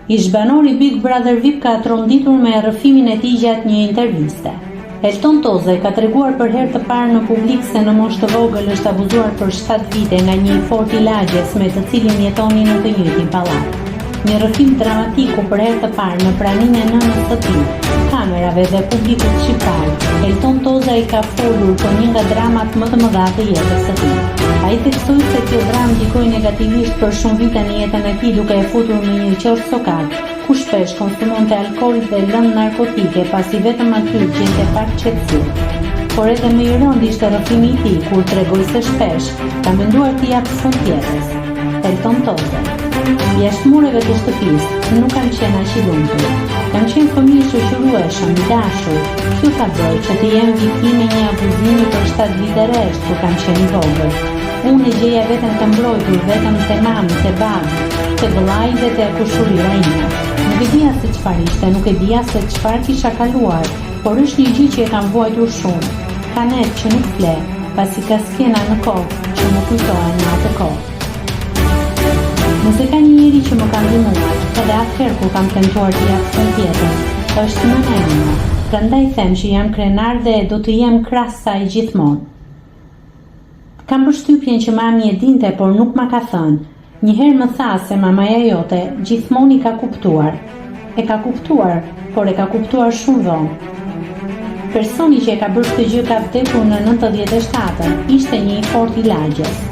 Ish banori Big Brother VIP ka tronditur me rrëfimin e tij gjatë një interviste. Elton Toza ka treguar për herë të parë në publik se në moshë të vogël është abuzuar për 7 vite nga një fort i lagjes me të cilin jetoni në të njëjtin pallat. Një rrëfim dramatik për herë të parë në praninë e nënës së tij, kamerave dhe publikut shqiptar. Elton Toza i ka folur për një nga dramat më të mëdha të jetës së tij. Ai theksoi se kjo dramë ndikoi negativisht për shumë vite në jetën e tij, duke e futur në një qerr sokak, ku shpesh konsumonte alkool dhe lëndë narkotike, pasi vetëm aty gjente pak qetësi. Por edhe më i rënd ishte rrëfimi i tij, kur tregoi se shpesh ka menduar të japë fund jetës. Elton Toza: jashtë mureve të shtëpisë nuk kam qenë aq i lumtur. Kam qenë fëmijë i shoqërueshëm, i dashur. Kjo ka bërë që të jem viktime një abuzimi për 7 vite rresht kur kam qenë i vogël. Unë e gjeja veten të mbrojtur vetëm te mami, te babi, te vëllai dhe te kushurira ime. Nuk e dija se çfarë ishte, nuk e dija se çfarë kisha kaluar, por është një gjë që e kam vuajtur shumë. Ka net që nuk fle, pasi ka skena në kokë që më kujtohen në atë kohë. Nëse ka një njeri që më ka ndihmuar, edhe atëherë kur kam tentuar të jap fund jetës, është nëna ime. Prandaj them që jam krenar dhe do të jem krahas saj gjithmonë. Kam përshtypjen që mami e dinte, por nuk ma ka thënë. Njëherë më tha se mamaja jote gjithmonë i ka kuptuar. E ka kuptuar, por e ka kuptuar shumë vonë. Personi që e ka bërë këtë gjë ka vdekur në 97, ishte një i fort i lagjes.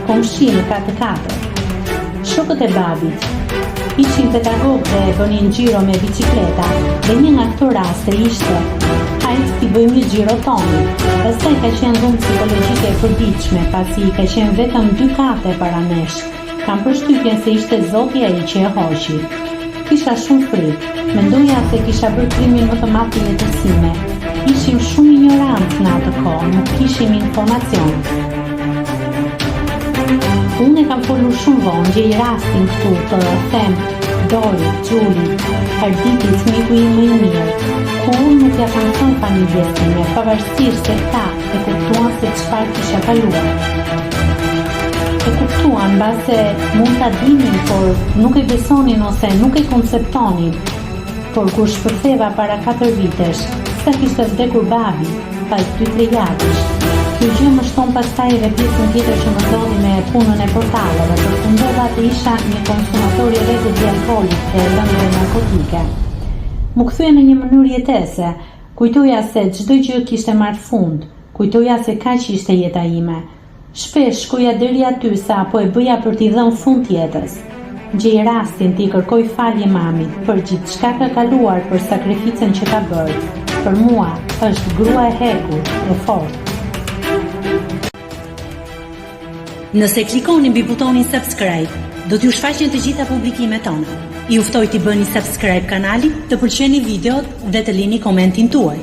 Komshi në 4. Shokët e babit ishin pedagog dhe bënin xhiro me bicikleta, dhe një nga këto raste ishte: hajde t'i bëjmë një xhiro toni. Pastaj ka qenë dhunë psikologjike e përditshme, pasi ka qenë vetëm 2 kate para nesh. Kam përshtypjen se ishte zoti ai që e hoqi. Kisha shumë frikë, mendoja se kisha bërë krimin më të madh të jetës time. Ishim shumë ignorant në atë kohë, nuk kishim informacion. Unë e kam folur shumë vonë, gjej rastin këtu të them Dori, Gjuli, Arditit, miku im më i mirë, ku unë nuk ja kam thënë familjes time, pavarësisht se ta e kuptuan se çfarë kisha kaluar. E kuptuan mbase mund ta dinin, por nuk e besonin ose nuk e konceptonin. Por kur shpërtheva para 4 vitesh, sa kishte vdekur babi, pas 2-3 javësh. Kjo gjë më shton pastaj edhe pjesën tjetër që më ndodhi me punën e portaleve, përfundova të isha një konsumator i rregullt i alkoolit dhe lëndëve narkotike. Më kthye në një mënyrë jetese, kujtoja se çdo gjë kishte marrë fund, kujtoja se kaq ishte jeta ime. Shpesh shkoja deri aty sa apo e bëja për t'i dhënë fund jetës. Gjej rastin t'i kërkoj falje mamit për gjithçka ka kaluar, për sakrificën që ka bërë. Për mua është grua e hekur e fortë. Nëse klikoni mbi butonin subscribe, do t'ju shfaqen të gjitha publikimet tona. Ju ftoj t'i bëni subscribe kanalit, të pëlqeni videot dhe të lini komentin tuaj.